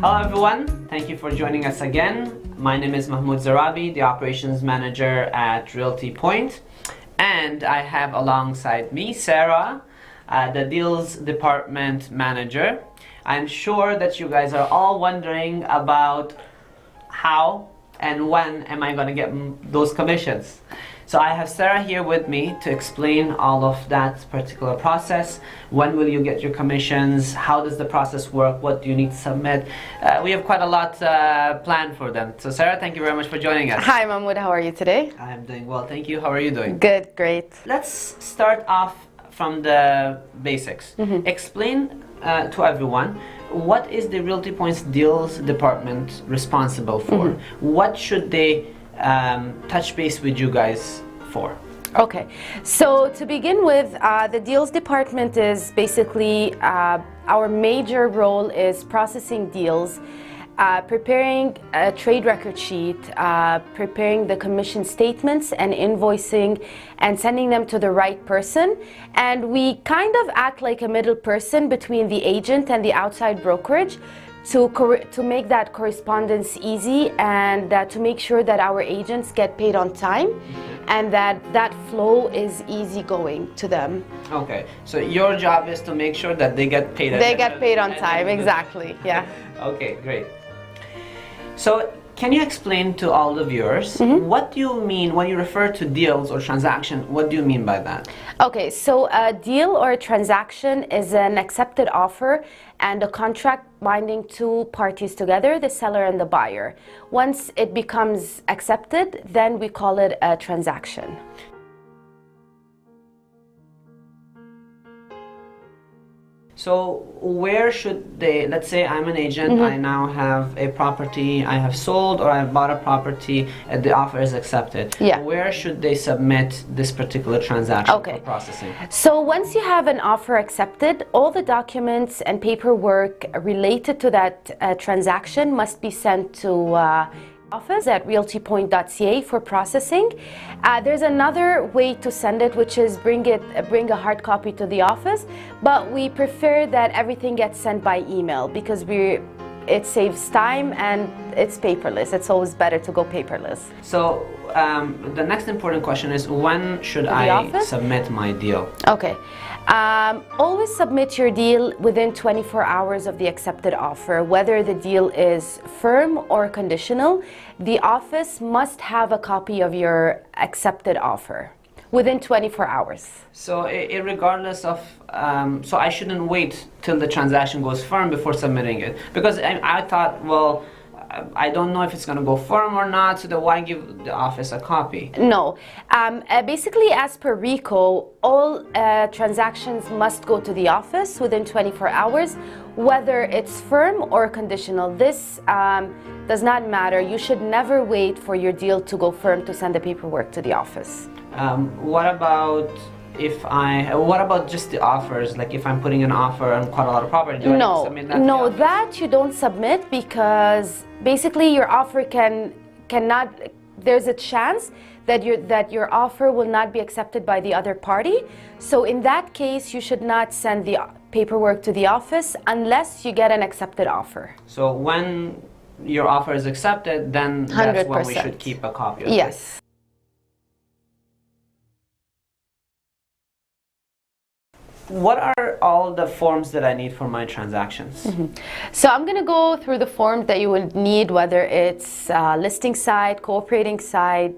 Hello everyone, thank you for joining us again. My name is Mahmoud Zarabi, the Operations Manager at Realty Point, and I have alongside me Sarah, the Deals Department Manager. I'm sure that you guys are all wondering about how and when am I going to get those commissions. So I have Sarah here with me to explain all of that particular process. When will you get your commissions? How does the process work? What do you need to submit? We have quite a lot planned for them. So Sarah, thank you very much for joining us. Hi Mahmoud, how are you today? I'm doing well, thank you. How are you doing? Good, great. Let's start off from the basics. Explain to everyone, what is the Realty Point's Deals Department responsible for? What should they touch base with you guys for? Okay, so to begin with, the Deals Department is basically our major role is processing deals, preparing a trade record sheet, preparing the commission statements and invoicing and sending them to the right person. And we kind of act like a middle person between the agent and the outside brokerage to make that correspondence easy and to make sure that our agents get paid on time and that flow is easygoing to them. Okay, so your job is to make sure that they get paid. They get paid on time, exactly, yeah. Okay, great. So can you explain to all the viewers, what do you mean when you refer to deals or transaction? What do you mean by that? Okay, so a deal or a transaction is an accepted offer and a contract binding two parties together, the seller and the buyer. Once it becomes accepted, then we call it a transaction. So where should they, let's say I'm an agent, I now have a property I have sold or I've bought a property and the offer is accepted. Yeah. Where should they submit this particular transaction for processing? So once you have an offer accepted, all the documents and paperwork related to that transaction must be sent to office at realtypoint.ca for processing. There's another way to send it, which is bring a hard copy to the office, but we prefer that everything gets sent by email because it saves time and it's paperless. It's always better to go paperless. So the next important question is, when should I submit my deal? Okay. Always submit your deal within 24 hours of the accepted offer, whether the deal is firm or conditional. The office must have a copy of your accepted offer within 24 hours. So regardless of, so I shouldn't wait till the transaction goes firm before submitting it, because I thought, well, I don't know if it's going to go firm or not, so then why give the office a copy? No. Basically, as per RICO, all transactions must go to the office within 24 hours, whether it's firm or conditional. This does not matter. You should never wait for your deal to go firm to send the paperwork to the office. What about just the offers? Like if I'm putting an offer on quite a lot of property, do I need to submit that? No, that you don't submit because basically your offer cannot. There's a chance that your offer will not be accepted by the other party. So in that case, you should not send the paperwork to the office unless you get an accepted offer. So when your offer is accepted, then that's 100%. When we should keep a copy of it. Yes. What are all the forms that I need for my transactions? So I'm going to go through the forms that you would need, whether it's listing side, cooperating side,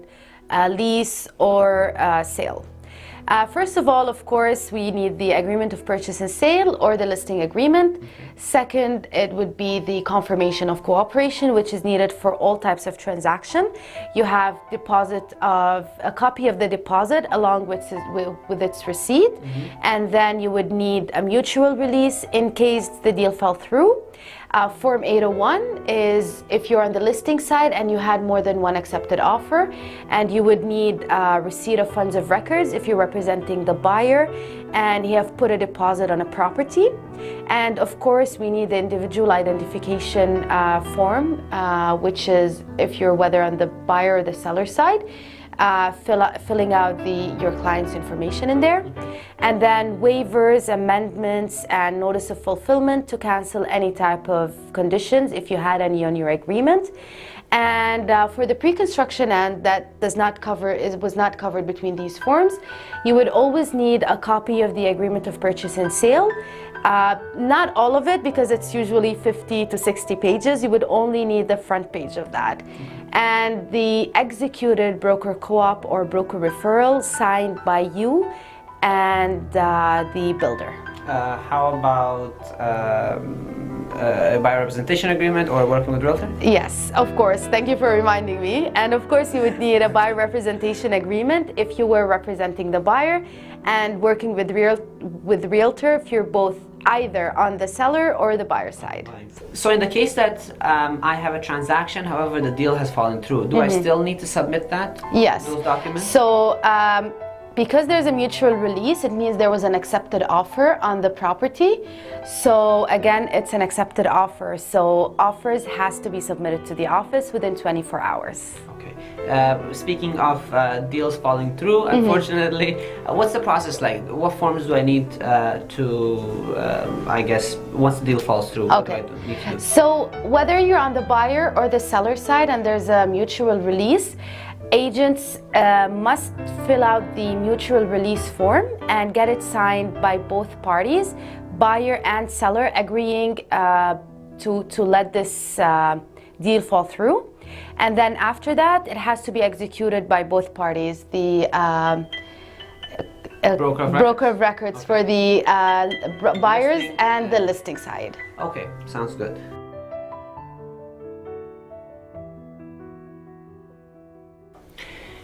lease, or sale. First of all, of course, we need the agreement of purchase and sale or the listing agreement. Second, it would be the confirmation of cooperation, which is needed for all types of transaction. You have a copy of the deposit along with its receipt, and then you would need a mutual release in case the deal fell through. Form 801 is if you're on the listing side and you had more than one accepted offer, and you would need receipt of funds of records if you're representing the buyer and you have put a deposit on a property. And of course, we need the individual identification form, which is if you're whether on the buyer or the seller side. filling out your client's information in there, and then waivers, amendments, and notice of fulfillment to cancel any type of conditions if you had any on your agreement. And for the pre-construction end, that was not covered between these forms, you would always need a copy of the agreement of purchase and sale. Not all of it, because it's usually 50 to 60 pages. You would only need the front page of that. And the executed broker co-op or broker referral signed by you and the builder. How about a buyer representation agreement or working with Realtor? Yes, of course. Thank you for reminding me. And of course, you would need a buyer representation agreement if you were representing the buyer, and working with Realtor if you're both either on the seller or the buyer side. So in the case that I have a transaction, however, the deal has fallen through, do I still need to submit that? Yes. Those documents? So because there's a mutual release, it means there was an accepted offer on the property. So again, it's an accepted offer. So offers has to be submitted to the office within 24 hours. Okay. Speaking of deals falling through, unfortunately, what's the process like? What forms do I need I guess, once the deal falls through, what do I need to do? So whether you're on the buyer or the seller side and there's a mutual release, agents must fill out the mutual release form and get it signed by both parties, buyer and seller, agreeing to let this deal fall through. And then after that, it has to be executed by both parties, the broker of records for the buyers and the listing side. Okay, sounds good.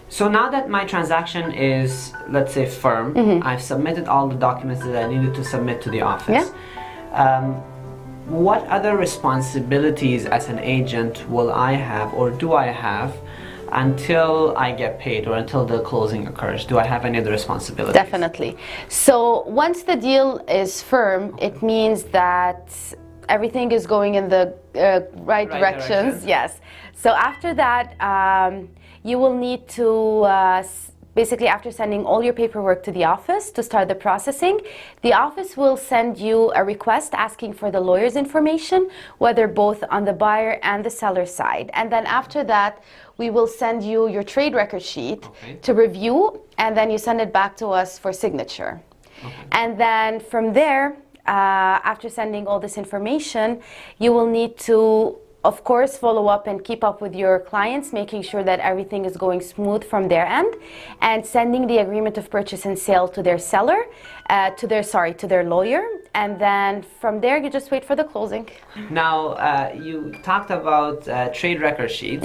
So now that my transaction is, let's say, firm, I've submitted all the documents that I needed to submit to the office. What other responsibilities as an agent will I have, or do I have, until I get paid or until the closing occurs? Do I have any other responsibilities? Definitely. So once the deal is firm, it means that everything is going in the right directions. Yes. So after that, you will need to basically, after sending all your paperwork to the office to start the processing, the office will send you a request asking for the lawyer's information, whether both on the buyer and the seller side. And then after that, we will send you your trade record sheet to review, and then you send it back to us for signature. And then from there, after sending all this information, you will need to, of course, follow up and keep up with your clients, making sure that everything is going smooth from their end, and sending the agreement of purchase and sale to their seller, to their lawyer, and then from there you just wait for the closing. Now, you talked about trade record sheets.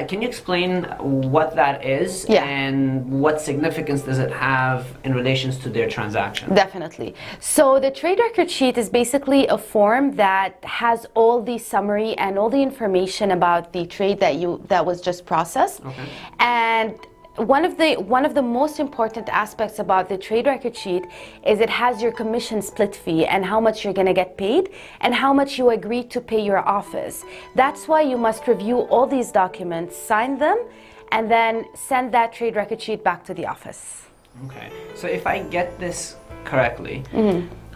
Can you explain what that is and what significance does it have in relations to their transaction? Definitely. So the trade record sheet is basically a form that has all the summary and all the information about the trade that was just processed. And one of the most important aspects about the trade record sheet is it has your commission split fee and how much you're going to get paid and how much you agree to pay your office. That's why you must review all these documents, sign them, and then send that trade record sheet back to the office. Okay, so if I get this correctly,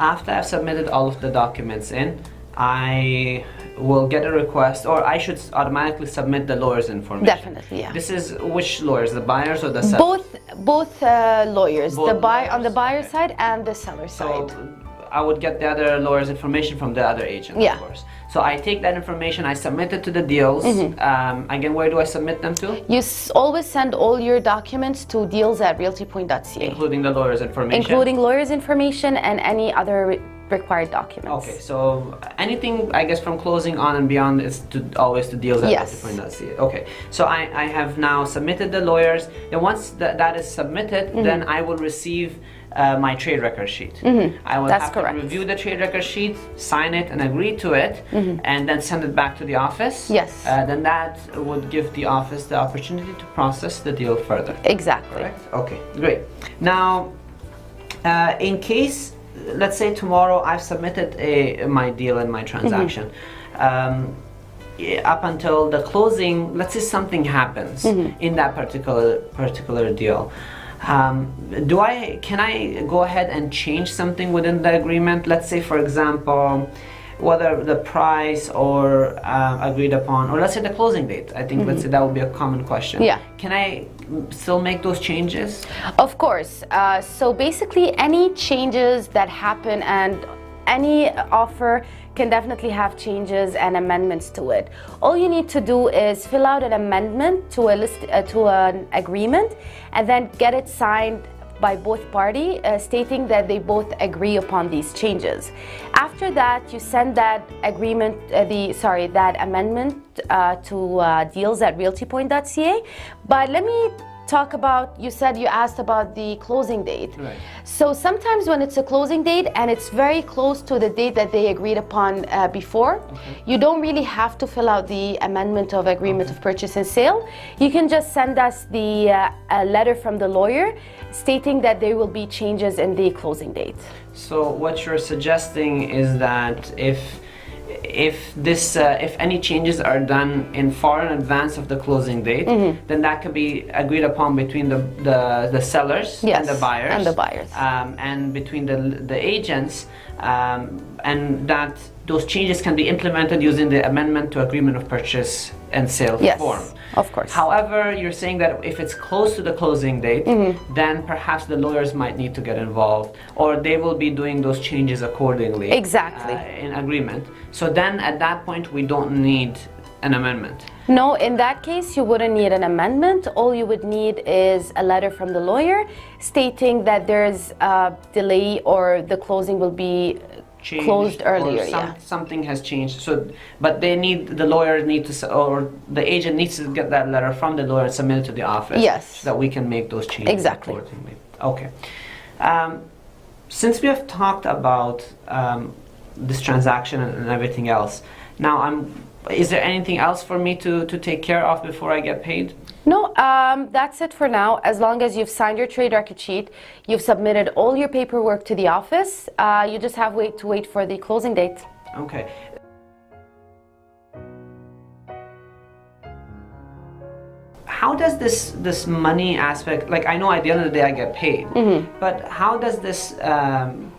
after I've submitted all of the documents in, I will get a request, or I should automatically submit the lawyer's information. Definitely, yeah. This is which lawyers, the buyers or the sellers? Both lawyers, Both on the buyer side and the seller side. So I would get the other lawyer's information from the other agent, of course. So I take that information, I submit it to the deals. Again, where do I submit them to? You always send all your documents to deals@realtypoint.ca. Including the lawyer's information? Including lawyer's information and any other required documents. Okay, so anything, I guess, from closing on and beyond is always to deals@realtypoint.ca. Okay, so I have now submitted the lawyers. Then once that is submitted, then I will receive my trade record sheet. I will have to review the trade record sheet, sign it and agree to it, and then send it back to the office. Yes. Then that would give the office the opportunity to process the deal further. Exactly. Correct? Okay, great. Now, in case, let's say tomorrow I've submitted my deal and my transaction. up until the closing, let's say something happens in that particular deal. Can I go ahead and change something within the agreement? Let's say, for example, whether the price or agreed upon, or let's say the closing date. I think let's say that would be a common question. Yeah. Can I still make those changes? Of course. So basically, any changes that happen and any offer can definitely have changes and amendments to it. All you need to do is fill out an amendment to an agreement, and then get it signed by both parties, stating that they both agree upon these changes. After that, you send that agreement, that amendment to deals@realtypoint.ca. But let me talk about, you asked about the closing date. Right. So sometimes when it's a closing date and it's very close to the date that they agreed upon before, you don't really have to fill out the amendment of agreement of purchase and sale. You can just send us the letter from the lawyer stating that there will be changes in the closing date. So what you're suggesting is that if any changes are done in far in advance of the closing date, then that could be agreed upon between the sellers and the buyers, and between the agents, and that those changes can be implemented using the amendment to agreement of purchase and sale form. Of course. However, you're saying that if it's close to the closing date, then perhaps the lawyers might need to get involved, or they will be doing those changes accordingly. Exactly. In agreement. So then at that point, we don't need an amendment. No, in that case, you wouldn't need an amendment. All you would need is a letter from the lawyer stating that there's a delay or the closing will be closed earlier. Something has changed. So, but the lawyer needs to, or the agent needs to get that letter from the lawyer submitted to the office. Yes. So that we can make those changes. Exactly. Accordingly. Okay. Since we have talked about this transaction and everything else, now is there anything else for me to take care of before I get paid? No, that's it for now. As long as you've signed your trade record sheet, you've submitted all your paperwork to the office, you just have to wait for the closing date. Okay. How does this money aspect, like I know at the end of the day I get paid, but how does this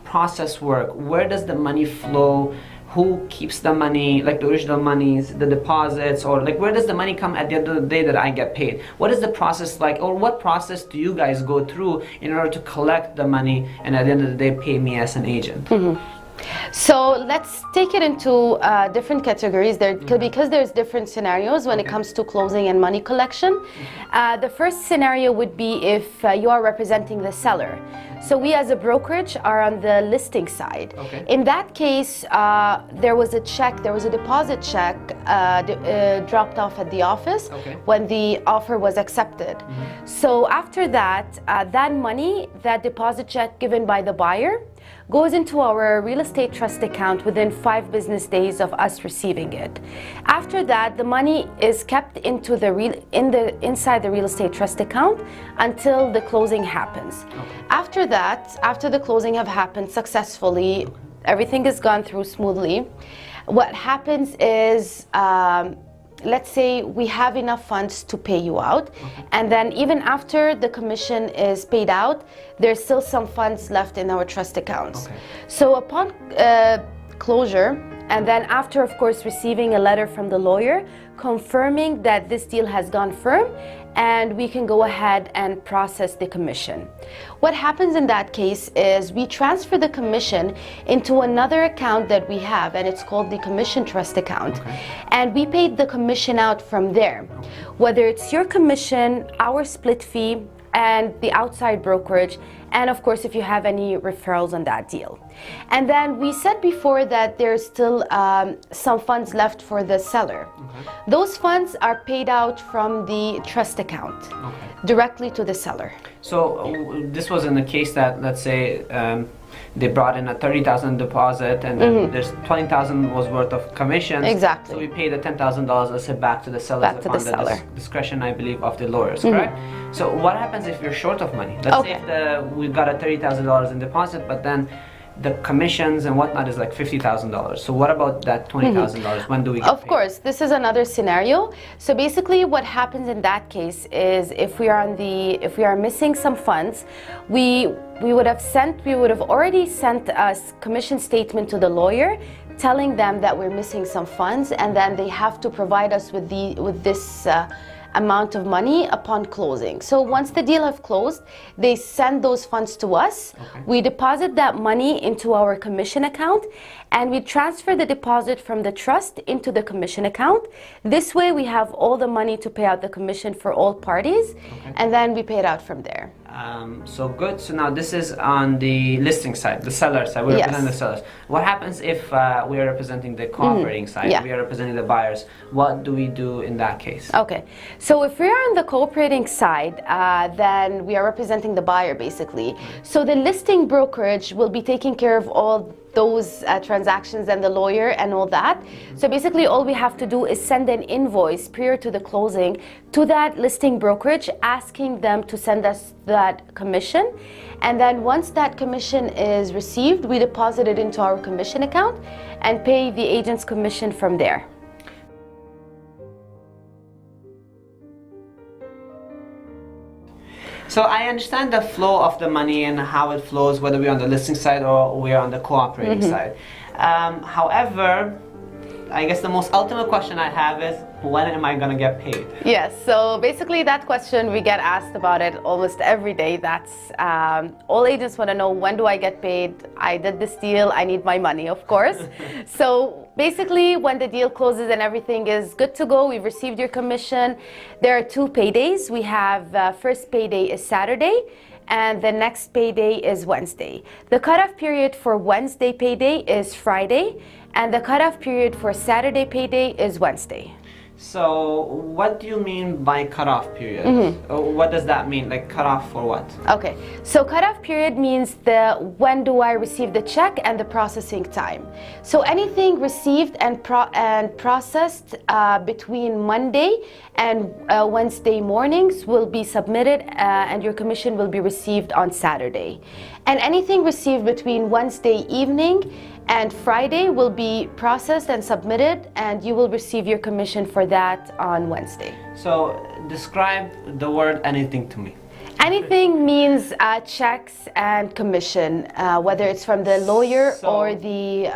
process work? Where does the money flow? Who keeps the money, like the original monies, the deposits, or like where does the money come at the end of the day that I get paid? What is the process like, or what process do you guys go through in order to collect the money and at the end of the day pay me as an agent? So let's take it into different categories there, because there's different scenarios when it comes to closing and money collection. The first scenario would be if you are representing the seller. So we as a brokerage are on the listing side. In that case, there was a deposit check dropped off at the office when the offer was accepted. So after that, that money, that deposit check given by the buyer, goes into our real estate trust account within 5 business days of us receiving it. After that, the money is kept into inside the real estate trust account until the closing happens. After that, after the closing have happened successfully, everything has gone through smoothly, what happens is, let's say we have enough funds to pay you out, and then even after the commission is paid out, there's still some funds left in our trust accounts. So upon closure, and then after, of course, receiving a letter from the lawyer confirming that this deal has gone firm, and we can go ahead and process the commission. What happens in that case is we transfer the commission into another account that we have, and it's called the commission trust account. And we paid the commission out from there. Whether it's your commission, our split fee, and the outside brokerage, and of course if you have any referrals on that deal. And then we said before that there's still some funds left for the seller. Those funds are paid out from the trust account directly to the seller. So this was in the case that, let's say, they brought in a $30,000 deposit, and then there's $20,000 was worth of commissions. Exactly. So we paid the $10,000, let's say, back to the seller upon the discretion, I believe, of the lawyers, correct? So what happens if you're short of money? Let's say if we got a $30,000 in deposit, but then the commissions and whatnot is like $50,000. So what about that $20,000? When do we get Of paid? course, this is another scenario. So basically, what happens in that case is if we are missing some funds, we would have already sent a commission statement to the lawyer, telling them that we're missing some funds, and then they have to provide us with this amount of money upon closing. So once the deal have closed, they send those funds to us. Okay. We deposit that money into our commission account, and we transfer the deposit from the trust into the commission account. This way we have all the money to pay out the commission for all parties. Okay. And then we pay it out from there. So good. So now this is on the listing side, the seller side. We Yes. represent the sellers. What happens if we are representing the cooperating side? Yeah. We are representing the buyers. What do we do in that case? Okay, so if we are on the cooperating side, then we are representing the buyer basically. So the listing brokerage will be taking care of all those transactions and the lawyer and all that. So basically all we have to do is send an invoice prior to the closing to that listing brokerage, asking them to send us that commission. And then once that commission is received, we deposit it into our commission account and pay the agent's commission from there. So I understand the flow of the money and how it flows, whether we're on the listing side or we're on the cooperating side. However, I guess the most ultimate question I have is, when am I gonna get paid? Yes, so basically that question, we get asked about it almost every day. That's all agents want to know, when do I get paid? I did this deal, I need my money, of course. So basically when the deal closes and everything is good to go, we've received your commission, there are 2 paydays. We have first payday is Saturday, and the next payday is Wednesday. The cutoff period for Wednesday payday is Friday, and the cutoff period for Saturday payday is Wednesday. So what do you mean by cutoff period? What does that mean? Like cutoff for what? Okay, so cutoff period means when do I receive the check and the processing time. So anything received and processed between Monday and Wednesday mornings will be submitted, and your commission will be received on Saturday. And anything received between Wednesday evening and Friday will be processed and submitted, and you will receive your commission for that on Wednesday. So describe the word anything to me. Anything means checks and commission, whether it's from the lawyer or the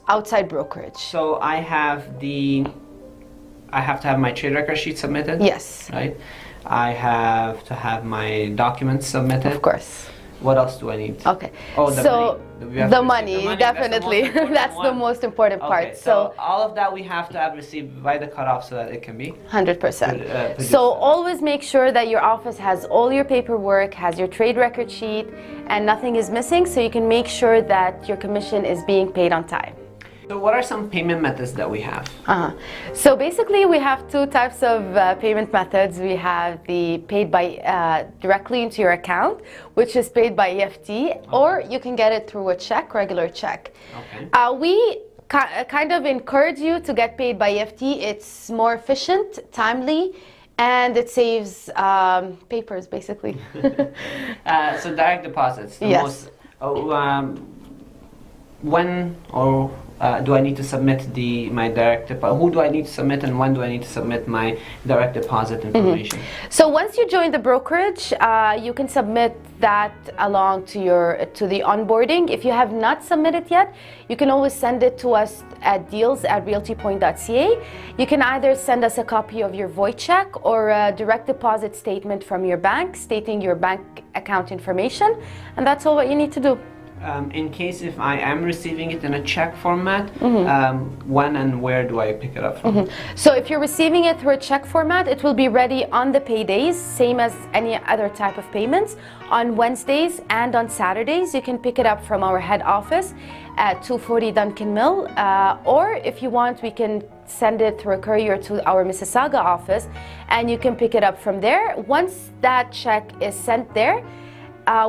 outside brokerage. So I have to have my trade record sheet submitted? Yes. Right? I have to have my documents submitted? Of course. What else do I need? Okay. Oh, the so money. We have the to receive money, definitely. That's The most important part. Okay, so all of that we have to have received by the cutoff so that it can be 100%. So always make sure that your office has all your paperwork, has your trade record sheet, and nothing is missing, so you can make sure that your commission is being paid on time. So what are some payment methods that we have? So basically we have 2 types of payment methods. We have the paid by directly into your account, which is paid by EFT, or you can get it through a check, regular check. Okay. We kind of encourage you to get paid by EFT. It's more efficient, timely, and it saves papers basically. So direct deposits. The Yes. most, when or do I need to submit my direct deposit? Who do I need to submit, and when do I need to submit my direct deposit information? So once you join the brokerage, you can submit that along to the onboarding. If you have not submitted yet, you can always send it to us at deals@realtypoint.ca. You can either send us a copy of your void check or a direct deposit statement from your bank stating your bank account information, and that's all what you need to do. In case if I am receiving it in a check format, when and where do I pick it up from? So if you're receiving it through a check format, it will be ready on the paydays, same as any other type of payments. On Wednesdays and on Saturdays, you can pick it up from our head office at 240 Duncan Mill, or if you want, we can send it through a courier to our Mississauga office, and you can pick it up from there. Once that check is sent there,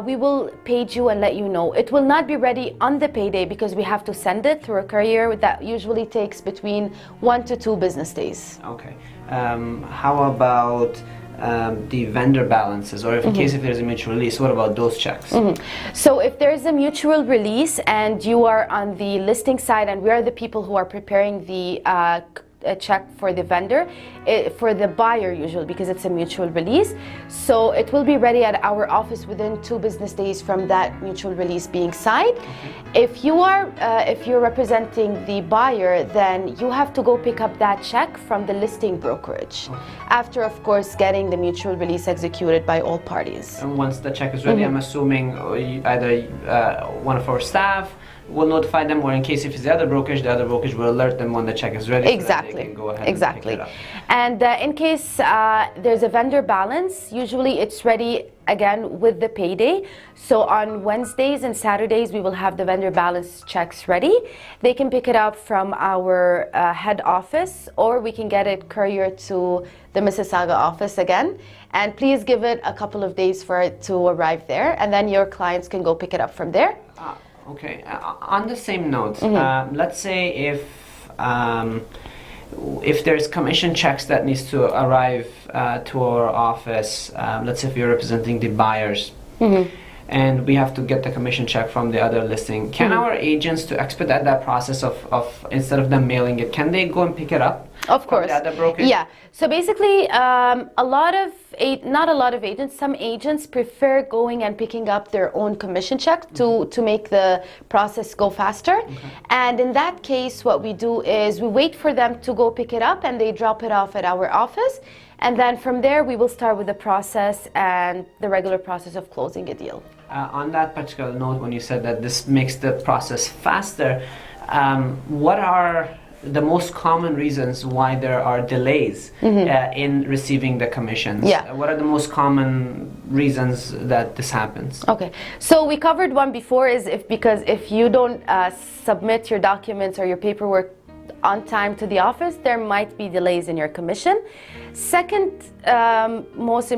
we will page you and let you know. It will not be ready on the payday because we have to send it through a courier. That usually takes between 1 to 2 business days. Okay. How about the vendor balances, or if in case if there's a mutual release, what about those checks? So if there's a mutual release and you are on the listing side and we are the people who are preparing the a check for the vendor, for the buyer usually, because it's a mutual release, so it will be ready at our office within 2 business days from that mutual release being signed. If you're representing the buyer, then you have to go pick up that check from the listing brokerage, after of course getting the mutual release executed by all parties. And once the check is ready, I'm assuming either one of our staff will notify them, or in case if it's the other brokerage will alert them when the check is ready. Exactly. So that they can go ahead Exactly. and pick it up. And in case there's a vendor balance, usually it's ready again with the payday. So on Wednesdays and Saturdays, we will have the vendor balance checks ready. They can pick it up from our head office, or we can get it couriered to the Mississauga office again. And please give it a couple of days for it to arrive there, and then your clients can go pick it up from there. Okay. On the same note, let's say if there's commission checks that needs to arrive to our office, let's say if you're representing the buyers, and we have to get the commission check from the other listing, can our agents, to expedite that process of instead of them mailing it, can they go and pick it up? Of course. From the other brokerage? Yeah. So basically, not a lot of agents, some agents prefer going and picking up their own commission check to make the process go faster. And in that case, what we do is we wait for them to go pick it up and they drop it off at our office. And then from there, we will start with the process and the regular process of closing a deal. On that particular note, when you said that this makes the process faster, what are the most common reasons why there are delays in receiving the commissions? Yeah. What are the most common reasons that this happens? Okay, so we covered one before, is because if you don't submit your documents or your paperwork on time to the office, there might be delays in your commission. Second most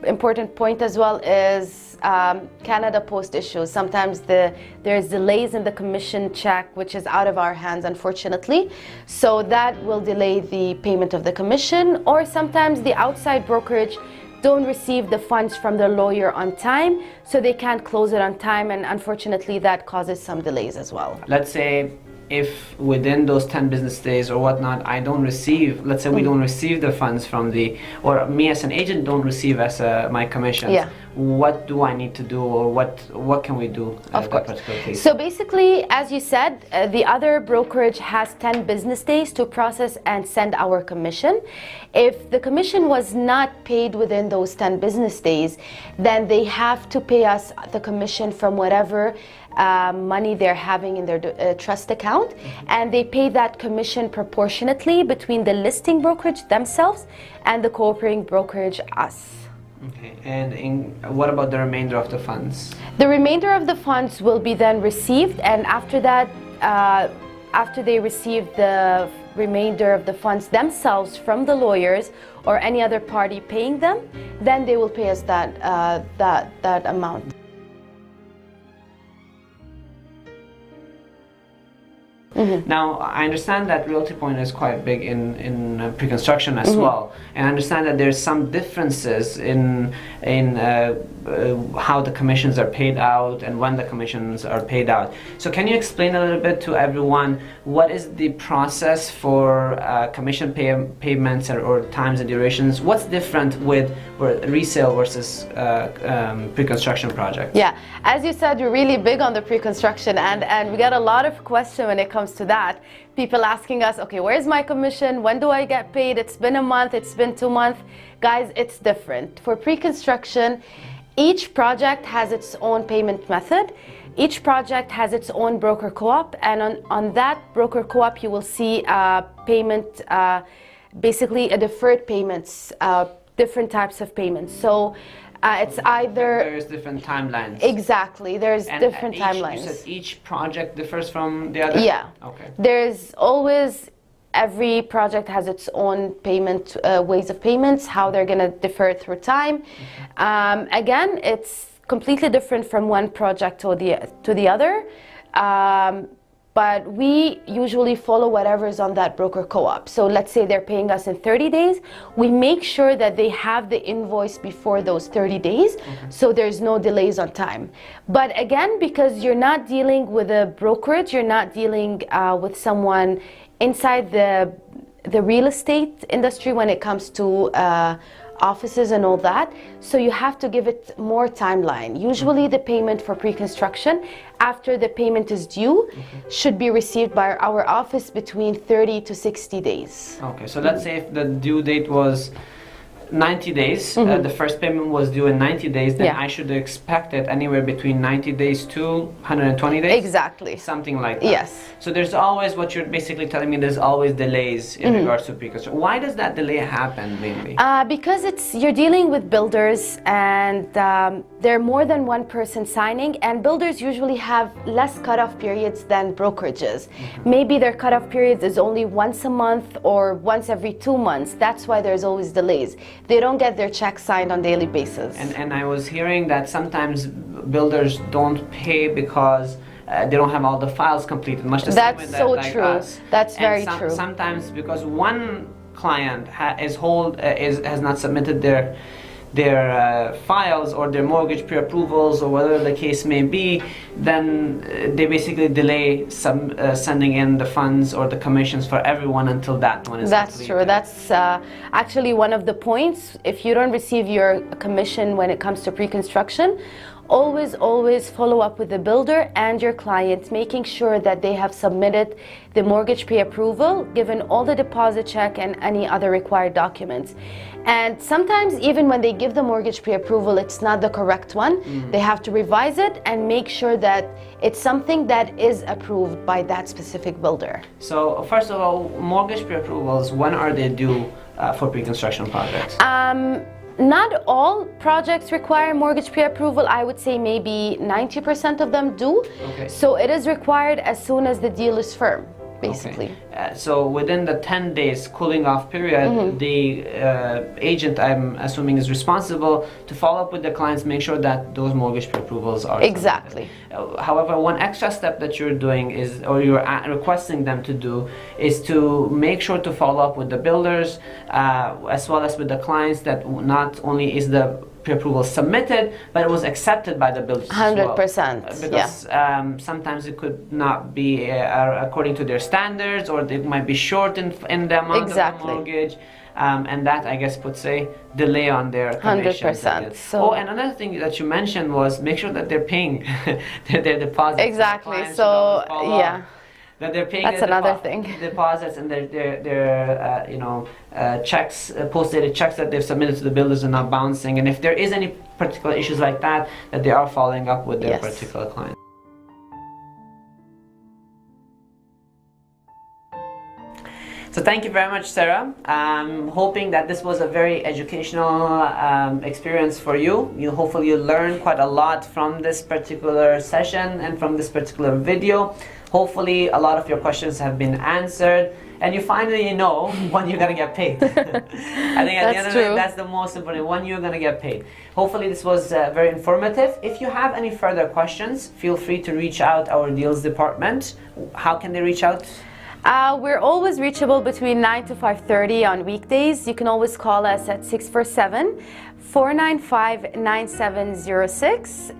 important point as well is Canada Post issues. Sometimes there's delays in the commission check, which is out of our hands, unfortunately. So that will delay the payment of the commission, or sometimes the outside brokerage don't receive the funds from their lawyer on time, so they can't close it on time, and unfortunately that causes some delays as well. Let's say if within those 10 business days or whatnot, I don't receive, let's say we don't receive the funds from or me as an agent don't receive as my commissions, what do I need to do, or what can we do in that particular case? So basically, as you said, the other brokerage has 10 business days to process and send our commission. If the commission was not paid within those 10 business days, then they have to pay us the commission from whatever money they're having in their trust account, and they pay that commission proportionately between the listing brokerage themselves and the cooperating brokerage, us. Okay, and what about the remainder of the funds? The remainder of the funds will be then received, and after that, after they receive the remainder of the funds themselves from the lawyers or any other party paying them, then they will pay us that amount. Now, I understand that Realty Point is quite big in pre-construction as well, and I understand that there's some differences in how the commissions are paid out and when the commissions are paid out. So can you explain a little bit to everyone what is the process for commission payments or times and durations? What's different with resale versus pre-construction projects? Yeah, as you said, you're really big on the pre-construction, and we get a lot of questions when it comes to that. People asking us, okay, where's my commission? When do I get paid? It's been a month, it's been 2 months. Guys, it's different. For pre-construction, each project has its own payment method. Each project has its own broker co-op, and on that broker co-op you will see payment, basically a deferred payments, different types of payments. So it's either... There's different timelines. Exactly, there's different timelines. You said each project differs from the other? Yeah. Okay. There's always, every project has its own payment, ways of payments, how they're going to defer through time. Again, it's completely different from one project to the other. but we usually follow whatever is on that broker co-op. So let's say they're paying us in 30 days, we make sure that they have the invoice before those 30 days, so there's no delays on time. But again, because you're not dealing with a brokerage, you're not dealing with someone inside the real estate industry when it comes to offices and all that, so you have to give it more timeline. Usually the payment for pre-construction, after the payment is due, should be received by our office between 30 to 60 days. Okay, so let's say if the due date was 90 days, the first payment was due in 90 days, then I should expect it anywhere between 90 days to 120 days? Exactly. Something like that. Yes. So there's always, what you're basically telling me, there's always delays in regards to pre-construction. Why does that delay happen mainly? Because you're dealing with builders, and there are more than one person signing, and builders usually have less cutoff periods than brokerages. Maybe their cutoff periods is only once a month or once every 2 months. That's why there's always delays. They don't get their checks signed on daily basis. And I was hearing that sometimes builders don't pay because they don't have all the files completed. Much the same with so like true. Us. That's very true. Sometimes because one client has not submitted their files or their mortgage pre-approvals or whatever the case may be, then they basically delay sending in the funds or the commissions for everyone until that one is That's completed. true. That's actually one of the points. If you don't receive your commission when it comes to pre-construction, always follow up with the builder and your client, making sure that they have submitted the mortgage pre-approval, given all the deposit check and any other required documents. And sometimes even when they give the mortgage pre-approval, it's not the correct one. They have to revise it and make sure that it's something that is approved by that specific builder. So first of all, mortgage pre-approvals, when are they due for pre-construction projects? Not all projects require mortgage pre-approval. I would say maybe 90% of them do. Okay. So it is required as soon as the deal is firm, basically. Okay. So within the 10 days cooling off period, the agent, I'm assuming, is responsible to follow up with the clients, make sure that those mortgage pre-approvals are Exactly. However, one extra step that you're doing is, or you're requesting them to do, is to make sure to follow up with the builders as well as with the clients, that not only is the pre-approval submitted, but it was accepted by the builders 100%. because sometimes it could not be according to their standards, or they might be short in the amount of the mortgage. And that, I guess, puts a delay on their commissions. 100%. So, and another thing that you mentioned was make sure that they're paying their deposits. Exactly. So, yeah. That they're paying That's another thing. Deposits and their checks, post-dated checks that they've submitted to the builders are not bouncing. And if there is any particular issues like that, that they are following up with their particular client. So thank you very much, Sarah. I'm hoping that this was a very educational experience for you. Hopefully you learned quite a lot from this particular session and from this particular video. Hopefully a lot of your questions have been answered, and you finally know when you're gonna get paid. I think at the end of the day, that's the most important, when you're gonna get paid. Hopefully this was very informative. If you have any further questions, feel free to reach out our deals department. How can they reach out? We're always reachable between 9 to 5:30 on weekdays. You can always call us at 647-495-9706.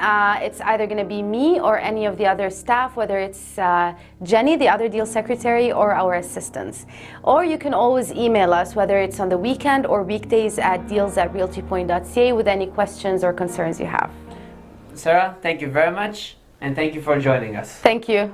It's either going to be me or any of the other staff, whether it's Jenny, the other deal secretary, or our assistants. Or you can always email us, whether it's on the weekend or weekdays, at deals@realtypoint.ca with any questions or concerns you have. Sarah, thank you very much, and thank you for joining us. Thank you.